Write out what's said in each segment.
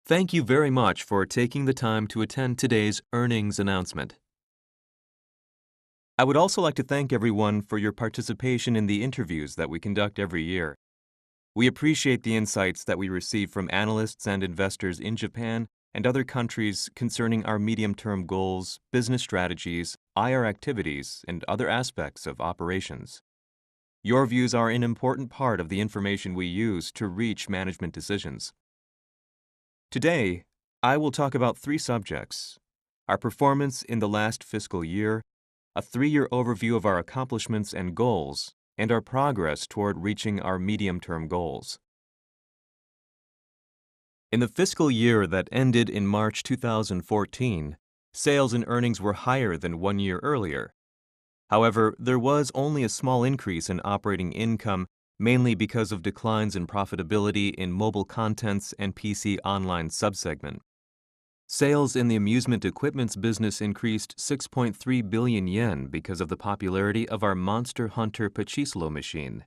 Thank you very much for taking the time to attend today's earnings announcement. I would also like to thank everyone for your participation in the interviews that we conduct every year. We appreciate the insights that we receive from analysts and investors in Japan and other countries concerning our medium-term goals, business strategies, IR activities, and other aspects of operations. Your views are an important part of the information we use to reach management decisions. Today, I will talk about three subjects: our performance in the last fiscal year, a three-year overview of our accomplishments and goals, and our progress toward reaching our medium-term goals. In the fiscal year that ended in March 2014, sales and earnings were higher than 1 year earlier. However, there was only a small increase in operating income, mainly because of declines in profitability in mobile contents and PC online subsegment. Sales in the amusement equipments business increased 6.3 billion yen because of the popularity of our Monster Hunter Pachislo machine.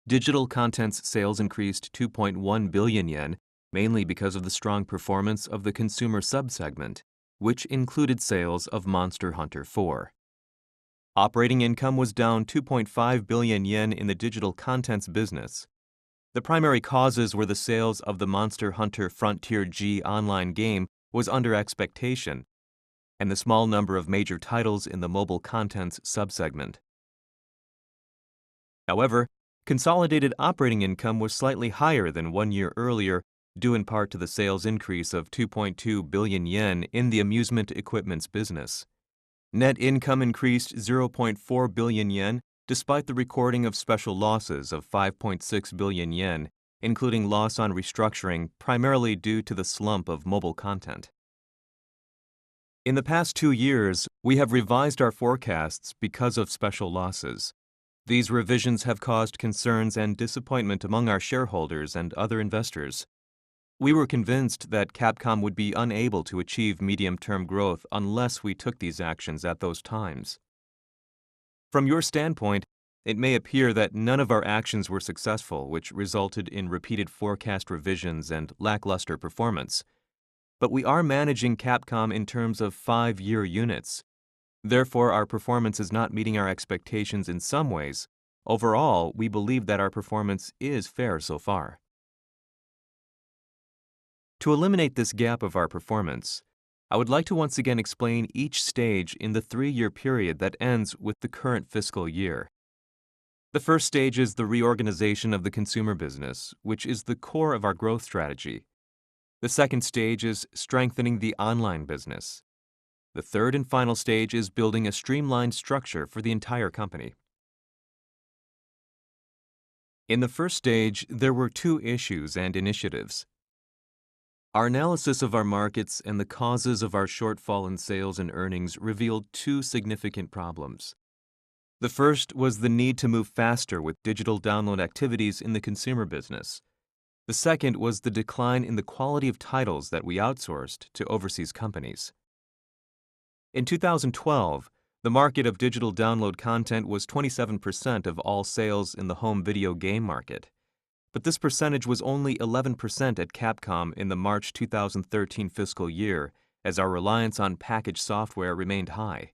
Digital contents sales increased 2.1 billion yen, mainly because of the strong performance of the consumer subsegment, which included sales of Monster Hunter 4. Operating income was down 2.5 billion yen in the digital contents business. The primary causes were the sales of the Monster Hunter Frontier G online game was under expectation, and the small number of major titles in the mobile contents subsegment. However, consolidated operating income was slightly higher than 1 year earlier, due in part to the sales increase of 2.2 billion yen in the amusement equipments business. Net income increased 0.4 billion yen despite the recording of special losses of 5.6 billion yen, including loss on restructuring primarily due to the slump of mobile content. In the past 2 years, we have revised our forecasts because of special losses. These revisions have caused concerns and disappointment among our shareholders and other investors. We were convinced that Capcom would be unable to achieve medium-term growth unless we took these actions at those times. From your standpoint, it may appear that none of our actions were successful, which resulted in repeated forecast revisions and lackluster performance. But we are managing Capcom in terms of 5-year units. Therefore, our performance is not meeting our expectations in some ways. Overall, we believe that our performance is fair so far. To eliminate this gap of our performance, I would like to once again explain each stage in the 3-year period that ends with the current fiscal year. The first stage is the reorganization of the consumer business, which is the core of our growth strategy. The second stage is strengthening the online business. The third and final stage is building a streamlined structure for the entire company. In the first stage, there were 2 issues and initiatives. Our analysis of our markets and the causes of our shortfall in sales and earnings revealed 2 significant problems. The first was the need to move faster with digital download activities in the consumer business. The second was the decline in the quality of titles that we outsourced to overseas companies. In 2012, the market of digital download content was 27% of all sales in the home video game market. But this percentage was only 11% at Capcom in the March 2013 fiscal year, as our reliance on packaged software remained high.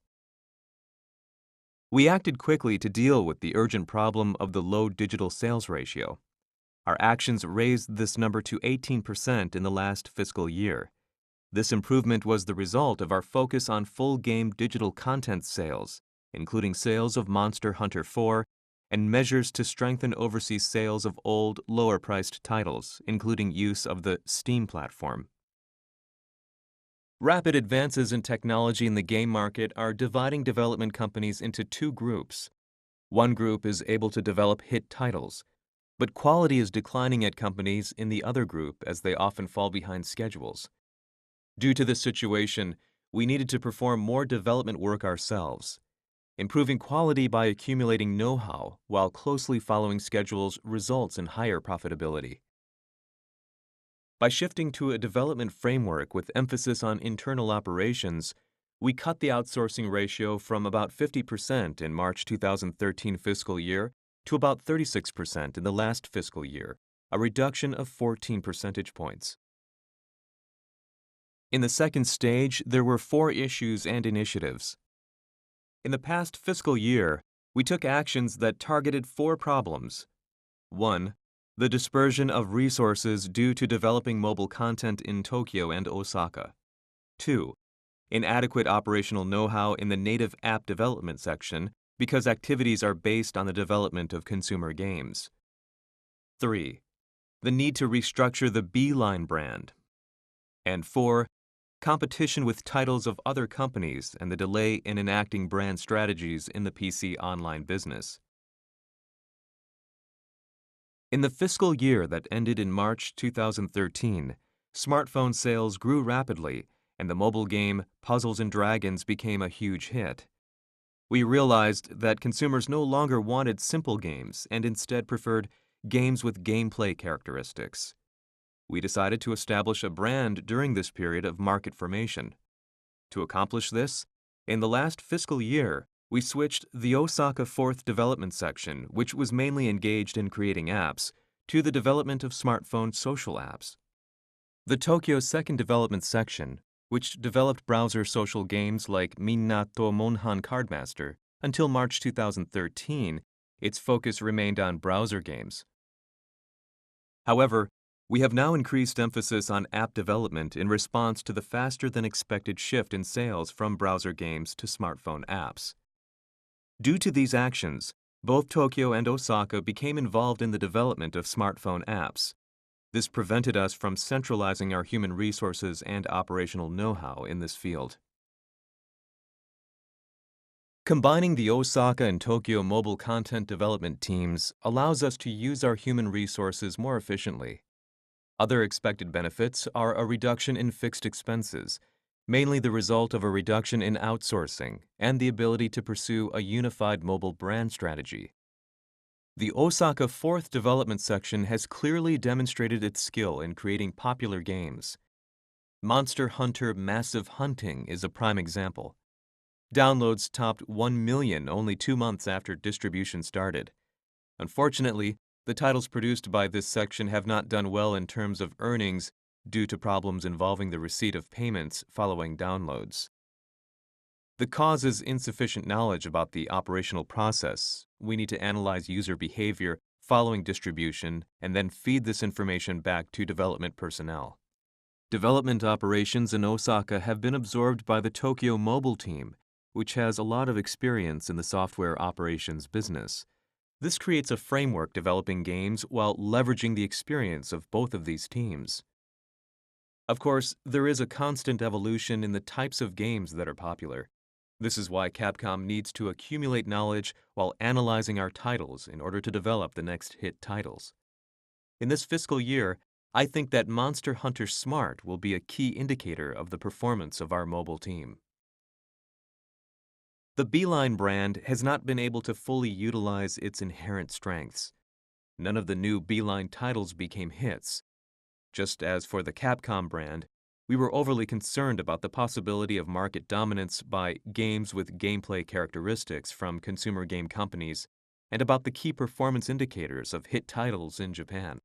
We acted quickly to deal with the urgent problem of the low digital sales ratio. Our actions raised this number to 18% in the last fiscal year. This improvement was the result of our focus on full game digital content sales, including sales of Monster Hunter 4, and measures to strengthen overseas sales of old, lower-priced titles, including use of the Steam platform. Rapid advances in technology in the game market are dividing development companies into 2 groups. One group is able to develop hit titles, but quality is declining at companies in the other group as they often fall behind schedules. Due to this situation, we needed to perform more development work ourselves. Improving quality by accumulating know-how while closely following schedules results in higher profitability. By shifting to a development framework with emphasis on internal operations, we cut the outsourcing ratio from about 50% in March 2013 fiscal year to about 36% in the last fiscal year, a reduction of 14 percentage points. In the second stage, there were 4 issues and initiatives. In the past fiscal year, we took actions that targeted 4 problems. 1. The dispersion of resources due to developing mobile content in Tokyo and Osaka. 2. Inadequate operational know-how in the native app development section because activities are based on the development of consumer games. 3. The need to restructure the Beeline brand. And 4. Competition with titles of other companies and the delay in enacting brand strategies in the PC online business. In the fiscal year that ended in March 2013, smartphone sales grew rapidly, and the mobile game Puzzles & Dragons became a huge hit. We realized that consumers no longer wanted simple games and instead preferred games with gameplay characteristics. We decided to establish a brand during this period of market formation. To accomplish this, in the last fiscal year, we switched the Osaka 4th development section, which was mainly engaged in creating apps, to the development of smartphone social apps. The Tokyo 2nd development section, which developed browser social games like Minna to Monhan Cardmaster, until March 2013, its focus remained on browser games. However, we have now increased emphasis on app development in response to the faster-than-expected shift in sales from browser games to smartphone apps. Due to these actions, both Tokyo and Osaka became involved in the development of smartphone apps. This prevented us from centralizing our human resources and operational know-how in this field. Combining the Osaka and Tokyo mobile content development teams allows us to use our human resources more efficiently. Other expected benefits are a reduction in fixed expenses, mainly the result of a reduction in outsourcing and the ability to pursue a unified mobile brand strategy. The Osaka 4th development section has clearly demonstrated its skill in creating popular games. Monster Hunter Massive Hunting is a prime example. Downloads topped 1 million only 2 months after distribution started. Unfortunately, the titles produced by this section have not done well in terms of earnings due to problems involving the receipt of payments following downloads. The cause is insufficient knowledge about the operational process. We need to analyze user behavior following distribution and then feed this information back to development personnel. Development operations in Osaka have been absorbed by the Tokyo mobile team, which has a lot of experience in the software operations business. This creates a framework developing games while leveraging the experience of both of these teams. Of course, there is a constant evolution in the types of games that are popular. This is why Capcom needs to accumulate knowledge while analyzing our titles in order to develop the next hit titles. In this fiscal year, I think that Monster Hunter Smart will be a key indicator of the performance of our mobile team. The Beeline brand has not been able to fully utilize its inherent strengths. None of the new Beeline titles became hits. Just as for the Capcom brand, we were overly concerned about the possibility of market dominance by games with gameplay characteristics from consumer game companies and about the key performance indicators of hit titles in Japan.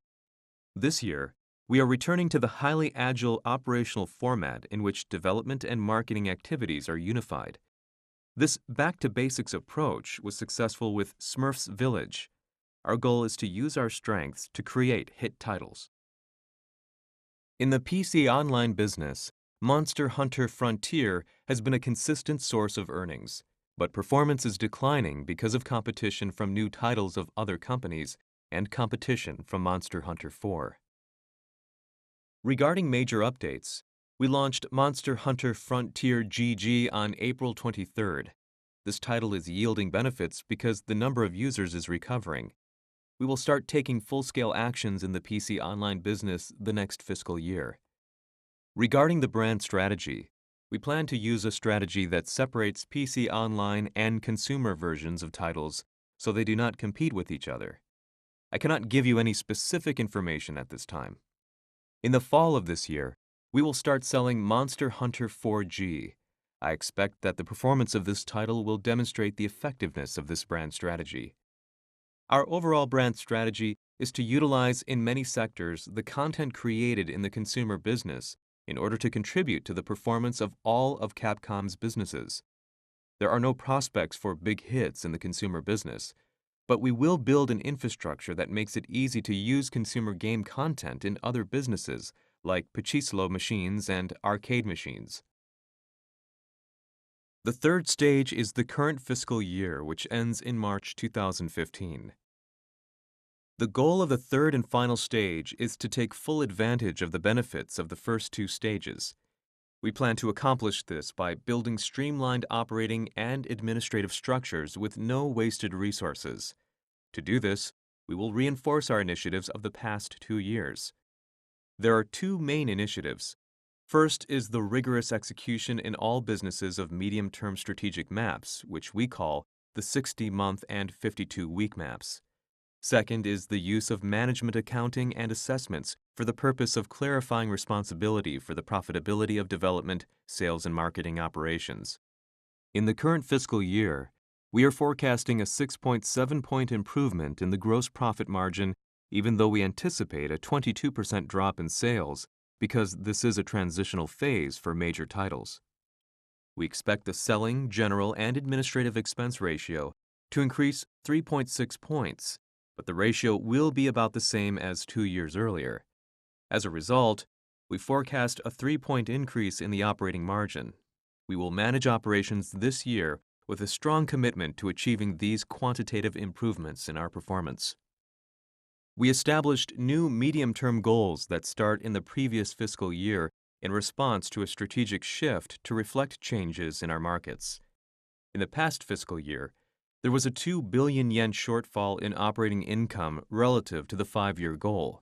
This year, we are returning to the highly agile operational format in which development and marketing activities are unified. This back-to-basics approach was successful with Smurfs Village. Our goal is to use our strengths to create hit titles. In the PC online business, Monster Hunter Frontier has been a consistent source of earnings, but performance is declining because of competition from new titles of other companies and competition from Monster Hunter 4. Regarding major updates, we launched Monster Hunter Frontier GG on April 23rd. This title is yielding benefits because the number of users is recovering. We will start taking full-scale actions in the PC online business the next fiscal year. Regarding the brand strategy, we plan to use a strategy that separates PC online and consumer versions of titles so they do not compete with each other. I cannot give you any specific information at this time. In the fall of this year, we will start selling Monster Hunter 4G. I expect that the performance of this title will demonstrate the effectiveness of this brand strategy. Our overall brand strategy is to utilize in many sectors the content created in the consumer business in order to contribute to the performance of all of Capcom's businesses. There are no prospects for big hits in the consumer business, but we will build an infrastructure that makes it easy to use consumer game content in other businesses like Pachislo machines and arcade machines. The third stage is the current fiscal year, which ends in March 2015. The goal of the third and final stage is to take full advantage of the benefits of the first two stages. We plan to accomplish this by building streamlined operating and administrative structures with no wasted resources. To do this, we will reinforce our initiatives of the past 2 years. There are two main initiatives. First is the rigorous execution in all businesses of medium-term strategic maps, which we call the 60-month and 52-week maps. Second is the use of management accounting and assessments for the purpose of clarifying responsibility for the profitability of development, sales, and marketing operations. In the current fiscal year, we are forecasting a 6.7-point improvement in the gross profit margin, even though we anticipate a 22% drop in sales because this is a transitional phase for major titles. We expect the selling, general, and administrative expense ratio to increase 3.6 points, but the ratio will be about the same as 2 years earlier. As a result, we forecast a 3-point increase in the operating margin. We will manage operations this year with a strong commitment to achieving these quantitative improvements in our performance. We established new medium-term goals that start in the previous fiscal year in response to a strategic shift to reflect changes in our markets. In the past fiscal year, there was a 2 billion yen shortfall in operating income relative to the 5-year goal.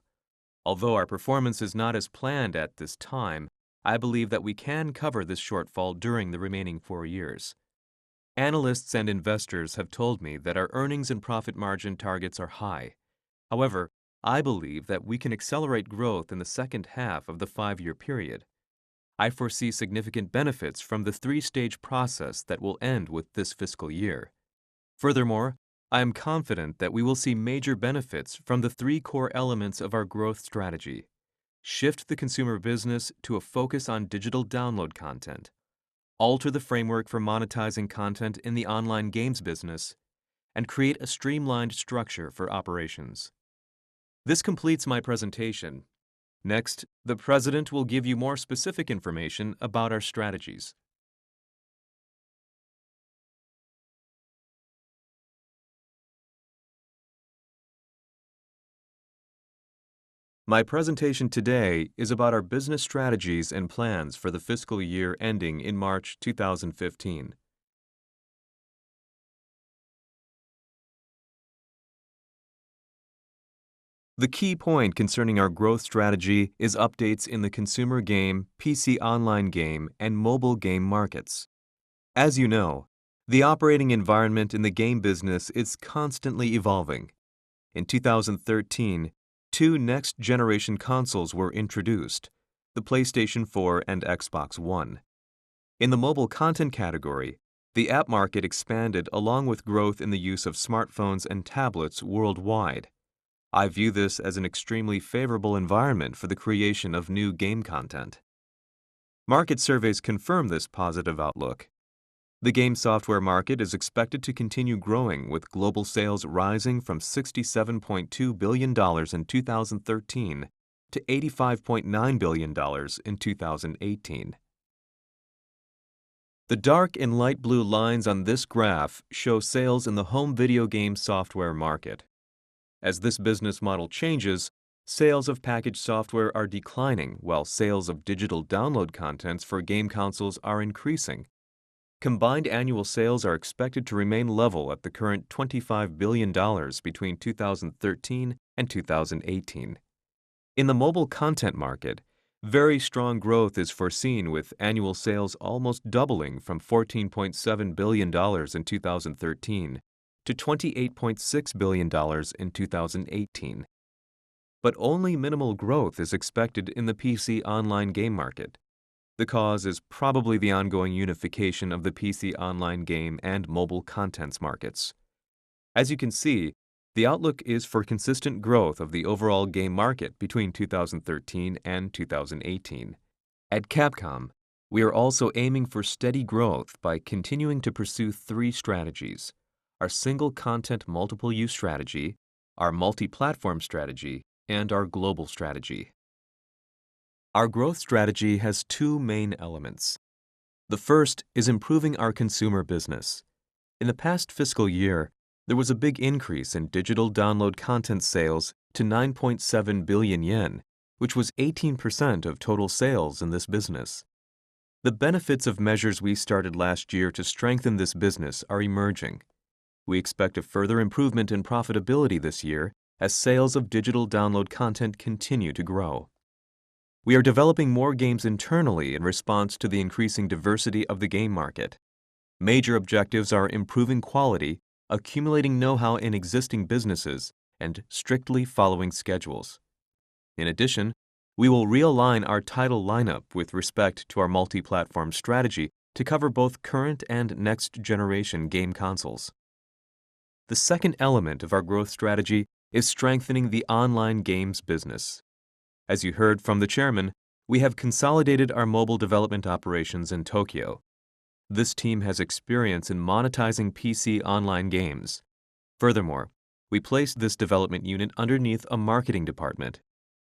Although our performance is not as planned at this time, I believe that we can cover this shortfall during the remaining 4 years. Analysts and investors have told me that our earnings and profit margin targets are high. However, I believe that we can accelerate growth in the second half of the 5-year period. I foresee significant benefits from the 3-stage process that will end with this fiscal year. Furthermore, I am confident that we will see major benefits from the 3 core elements of our growth strategy. Shift the consumer business to a focus on digital download content, alter the framework for monetizing content in the online games business, and create a streamlined structure for operations. This completes my presentation. Next, the President will give you more specific information about our strategies. My presentation today is about our business strategies and plans for the fiscal year ending in March 2015. The key point concerning our growth strategy is updates in the consumer game, PC online game, and mobile game markets. As you know, the operating environment in the game business is constantly evolving. In 2013, 2 next-generation consoles were introduced, the PlayStation 4 and Xbox One. In the mobile content category, the app market expanded along with growth in the use of smartphones and tablets worldwide. I view this as an extremely favorable environment for the creation of new game content. Market surveys confirm this positive outlook. The game software market is expected to continue growing, with global sales rising from $67.2 billion in 2013 to $85.9 billion in 2018. The dark and light blue lines on this graph show sales in the home video game software market. As this business model changes, sales of packaged software are declining while sales of digital download contents for game consoles are increasing. Combined annual sales are expected to remain level at the current $25 billion between 2013 and 2018. In the mobile content market, very strong growth is foreseen, with annual sales almost doubling from $14.7 billion in 2013 to $28.6 billion in 2018. But only minimal growth is expected in the PC online game market. The cause is probably the ongoing unification of the PC online game and mobile contents markets. As you can see, the outlook is for consistent growth of the overall game market between 2013 and 2018. At Capcom, we are also aiming for steady growth by continuing to pursue three strategies: our single content multiple use strategy, our multi-platform strategy, and our global strategy. Our growth strategy has two main elements. The first is improving our consumer business. In the past fiscal year, there was a big increase in digital download content sales to 9.7 billion yen, which was 18% of total sales in this business. The benefits of measures we started last year to strengthen this business are emerging. We expect a further improvement in profitability this year as sales of digital download content continue to grow. We are developing more games internally in response to the increasing diversity of the game market. Major objectives are improving quality, accumulating know-how in existing businesses, and strictly following schedules. In addition, we will realign our title lineup with respect to our multi-platform strategy to cover both current and next-generation game consoles. The second element of our growth strategy is strengthening the online games business. As you heard from the chairman, we have consolidated our mobile development operations in Tokyo. This team has experience in monetizing PC online games. Furthermore, we placed this development unit underneath a marketing department.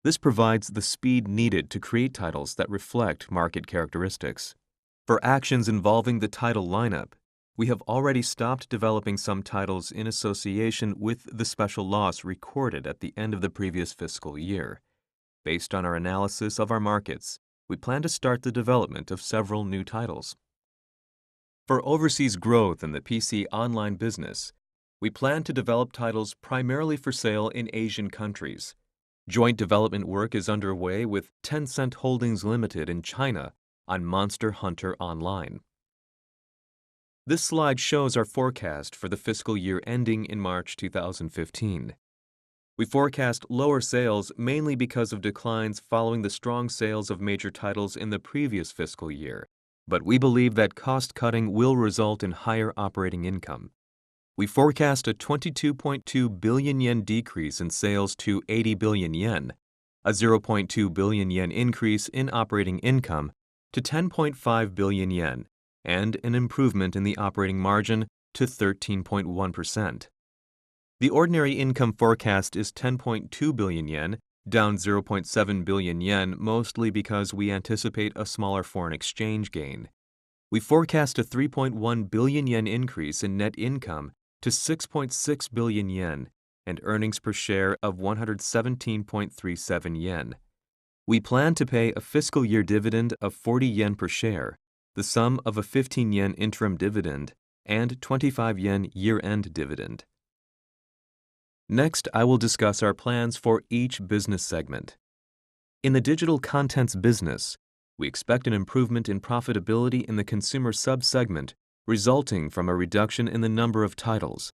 This provides the speed needed to create titles that reflect market characteristics. For actions involving the title lineup, we have already stopped developing some titles in association with the special loss recorded at the end of the previous fiscal year. Based on our analysis of our markets, we plan to start the development of several new titles. For overseas growth in the PC online business, we plan to develop titles primarily for sale in Asian countries. Joint development work is underway with Tencent Holdings Limited in China on Monster Hunter Online. This slide shows our forecast for the fiscal year ending in March 2015. We forecast lower sales mainly because of declines following the strong sales of major titles in the previous fiscal year, but we believe that cost-cutting will result in higher operating income. We forecast a 22.2 billion yen decrease in sales to 80 billion yen, a 0.2 billion yen increase in operating income to 10.5 billion yen, and an improvement in the operating margin to 13.1%. The ordinary income forecast is 10.2 billion yen, down 0.7 billion yen, mostly because we anticipate a smaller foreign exchange gain. We forecast a 3.1 billion yen increase in net income to 6.6 billion yen and earnings per share of 117.37 yen. We plan to pay a fiscal year dividend of 40 yen per share, the sum of a 15 yen interim dividend and 25 yen year-end dividend. Next, I will discuss our plans for each business segment. In the digital contents business, we expect an improvement in profitability in the consumer sub-segment resulting from a reduction in the number of titles.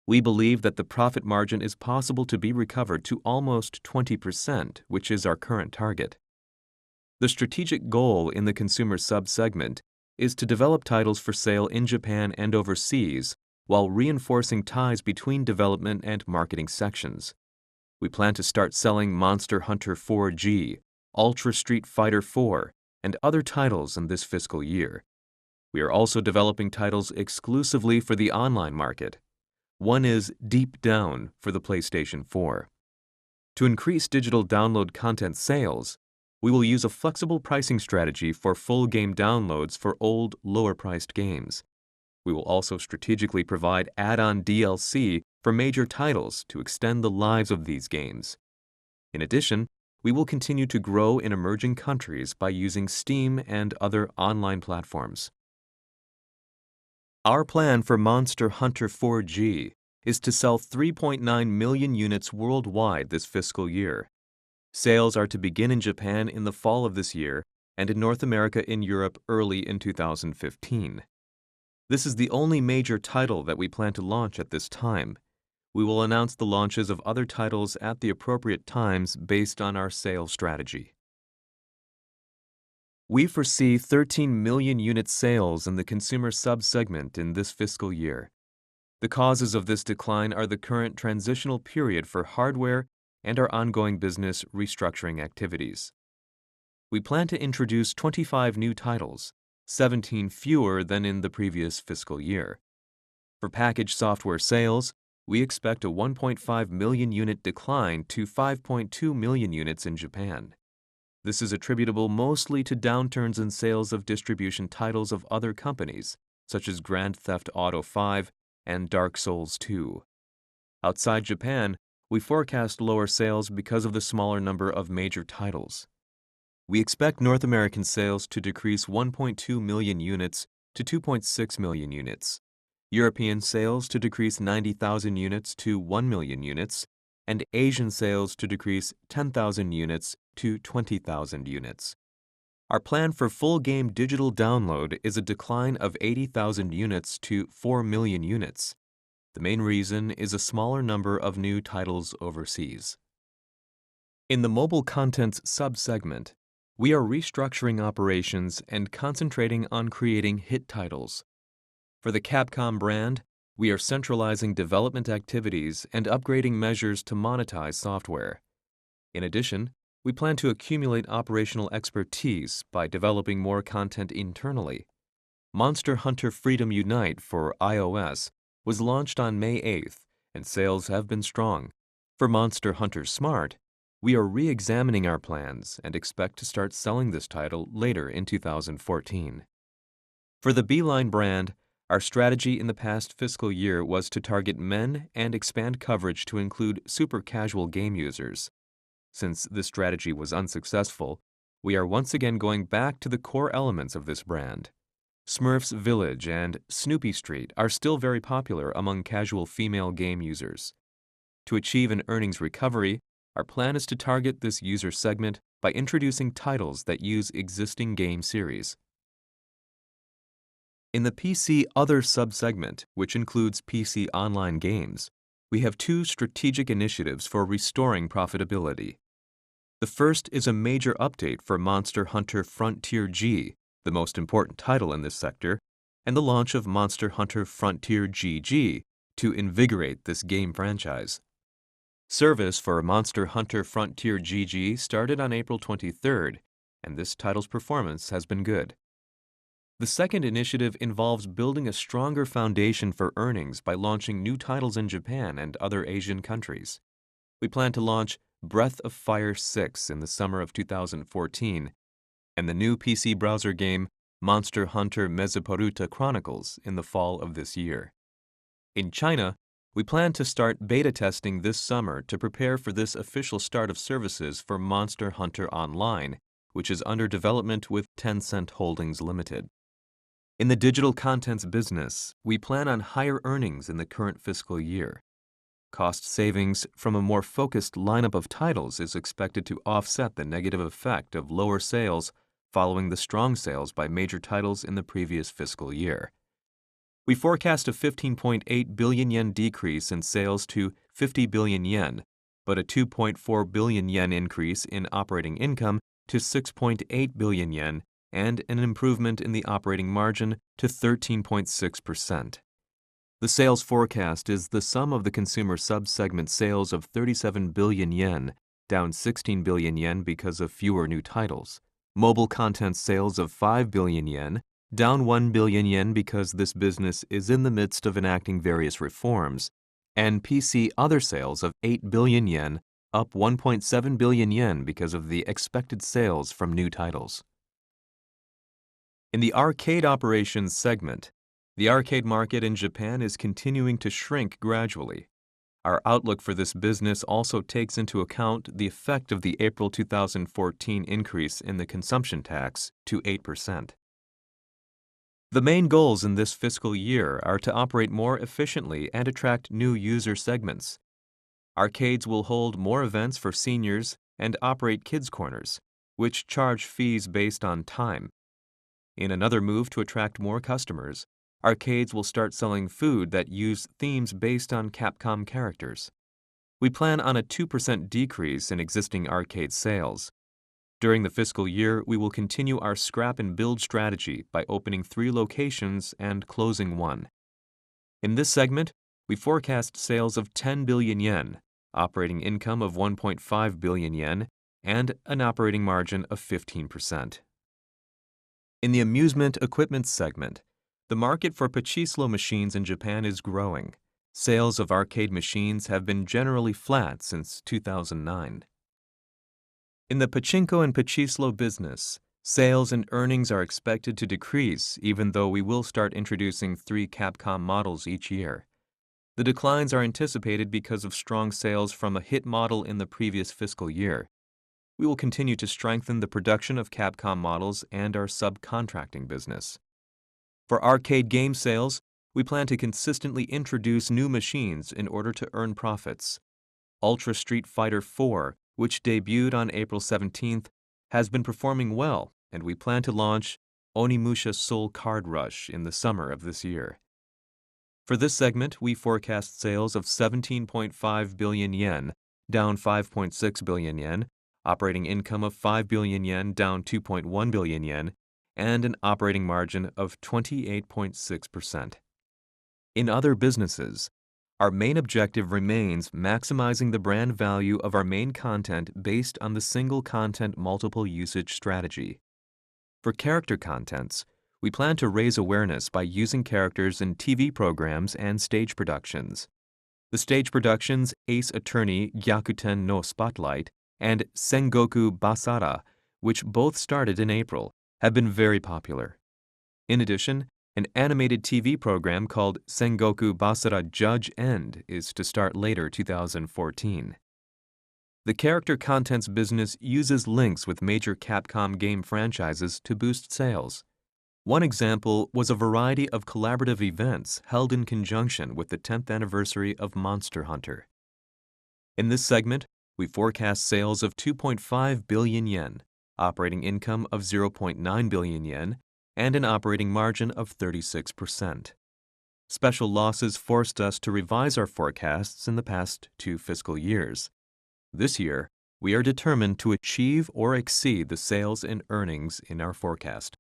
We believe that the profit margin is possible to be recovered to almost 20%, which is our current target. The strategic goal in the consumer sub-segment is to develop titles for sale in Japan and overseas while reinforcing ties between development and marketing sections. We plan to start selling Monster Hunter 4G, Ultra Street Fighter 4, and other titles in this fiscal year. We are also developing titles exclusively for the online market. One is Deep Down for the PlayStation 4. To increase digital download content sales, we will use a flexible pricing strategy for full game downloads for old, lower-priced games. We will also strategically provide add-on DLC for major titles to extend the lives of these games. In addition, we will continue to grow in emerging countries by using Steam and other online platforms. Our plan for Monster Hunter 4G is to sell 3.9 million units worldwide this fiscal year. Sales are to begin in Japan in the fall of this year and in North America and Europe early in 2015. This is the only major title that we plan to launch at this time. We will announce the launches of other titles at the appropriate times based on our sales strategy. We foresee 13 million unit sales in the consumer sub-segment in this fiscal year. The causes of this decline are the current transitional period for hardware and our ongoing business restructuring activities. we plan to introduce 25 new titles, 17 fewer than in the previous fiscal year. For packaged software sales, we expect a 1.5 million unit decline to 5.2 million units in Japan. This is attributable mostly to downturns in sales of distribution titles of other companies, such as Grand Theft Auto V and Dark Souls 2. Outside Japan, we forecast lower sales because of the smaller number of major titles. We expect North American sales to decrease 1.2 million units to 2.6 million units, European sales to decrease 90,000 units to 1 million units, and Asian sales to decrease 10,000 units to 20,000 units. Our plan for full game digital download is a decline of 80,000 units to 4 million units. The main reason is a smaller number of new titles overseas. In the mobile contents sub-segment, we are restructuring operations and concentrating on creating hit titles. For the Capcom brand, we are centralizing development activities and upgrading measures to monetize software. In addition, we plan to accumulate operational expertise by developing more content internally. Monster Hunter Freedom Unite for iOS was launched on May 8th, and sales have been strong. For Monster Hunter Smart, we are re-examining our plans and expect to start selling this title later in 2014. For the Beeline brand, our strategy in the past fiscal year was to target men and expand coverage to include super casual game users. Since this strategy was unsuccessful, we are once again going back to the core elements of this brand. Smurfs Village and Snoopy Street are still very popular among casual female game users. To achieve an earnings recovery, our plan is to target this user segment by introducing titles that use existing game series. In the PC Other subsegment, which includes PC online games, we have two strategic initiatives for restoring profitability. The first is a major update for Monster Hunter Frontier G, the most important title in this sector, and the launch of Monster Hunter Frontier GG to invigorate this game franchise. Service for Monster Hunter Frontier GG started on April 23rd, and this title's performance has been good. The second initiative involves building a stronger foundation for earnings by launching new titles in Japan and other Asian countries. We plan to launch Breath of Fire 6 in the summer of 2014, and the new PC browser game Monster Hunter Mesoporuta Chronicles in the fall of this year. In China, we plan to start beta testing this summer to prepare for this official start of services for Monster Hunter Online, which is under development with Tencent Holdings Limited. In the digital contents business, we plan on higher earnings in the current fiscal year. Cost savings from a more focused lineup of titles is expected to offset the negative effect of lower sales following the strong sales by major titles in the previous fiscal year. We forecast a 15.8 billion yen decrease in sales to 50 billion yen, but a 2.4 billion yen increase in operating income to 6.8 billion yen and an improvement in the operating margin to 13.6%. The sales forecast is the sum of the consumer sub-segment sales of 37 billion yen, down 16 billion yen because of fewer new titles, mobile content sales of 5 billion yen, down 1 billion yen because this business is in the midst of enacting various reforms, and PC other sales of 8 billion yen, up 1.7 billion yen because of the expected sales from new titles. In the arcade operations segment, the arcade market in Japan is continuing to shrink gradually. Our outlook for this business also takes into account the effect of the April 2014 increase in the consumption tax to 8%. The main goals in this fiscal year are to operate more efficiently and attract new user segments. Arcades will hold more events for seniors and operate kids' corners, which charge fees based on time. In another move to attract more customers, arcades will start selling food that use themes based on Capcom characters. We plan on a 2% decrease in existing arcade sales. During the fiscal year, we will continue our scrap and build strategy by opening 3 locations and closing 1. In this segment, we forecast sales of 10 billion yen, operating income of 1.5 billion yen, and an operating margin of 15%. In the amusement equipment segment, the market for pachislo machines in Japan is growing. Sales of arcade machines have been generally flat since 2009. In the pachinko and pachislo business, sales and earnings are expected to decrease even though we will start introducing 3 Capcom models each year. The declines are anticipated because of strong sales from a hit model in the previous fiscal year. We will continue to strengthen the production of Capcom models and our subcontracting business. For arcade game sales, we plan to consistently introduce new machines in order to earn profits. Ultra Street Fighter 4, which debuted on April 17th, has been performing well, and we plan to launch Onimusha Soul Card Rush in the summer of this year. For this segment, we forecast sales of 17.5 billion yen, down 5.6 billion yen, operating income of 5 billion yen, down 2.1 billion yen, and an operating margin of 28.6%. In other businesses, our main objective remains maximizing the brand value of our main content based on the single content multiple usage strategy. For character contents, we plan to raise awareness by using characters in TV programs and stage productions. The stage productions Ace Attorney Gyakuten no Spotlight and Sengoku Basara, which both started in April, have been very popular. In addition, an animated TV program called Sengoku Basara Judge End is to start later 2014. The character contents business uses links with major Capcom game franchises to boost sales. One example was a variety of collaborative events held in conjunction with the 10th anniversary of Monster Hunter. In this segment, we forecast sales of 2.5 billion yen, operating income of 0.9 billion yen, and an operating margin of 36%. Special losses forced us to revise our forecasts in the past 2 fiscal years. This year, we are determined to achieve or exceed the sales and earnings in our forecast.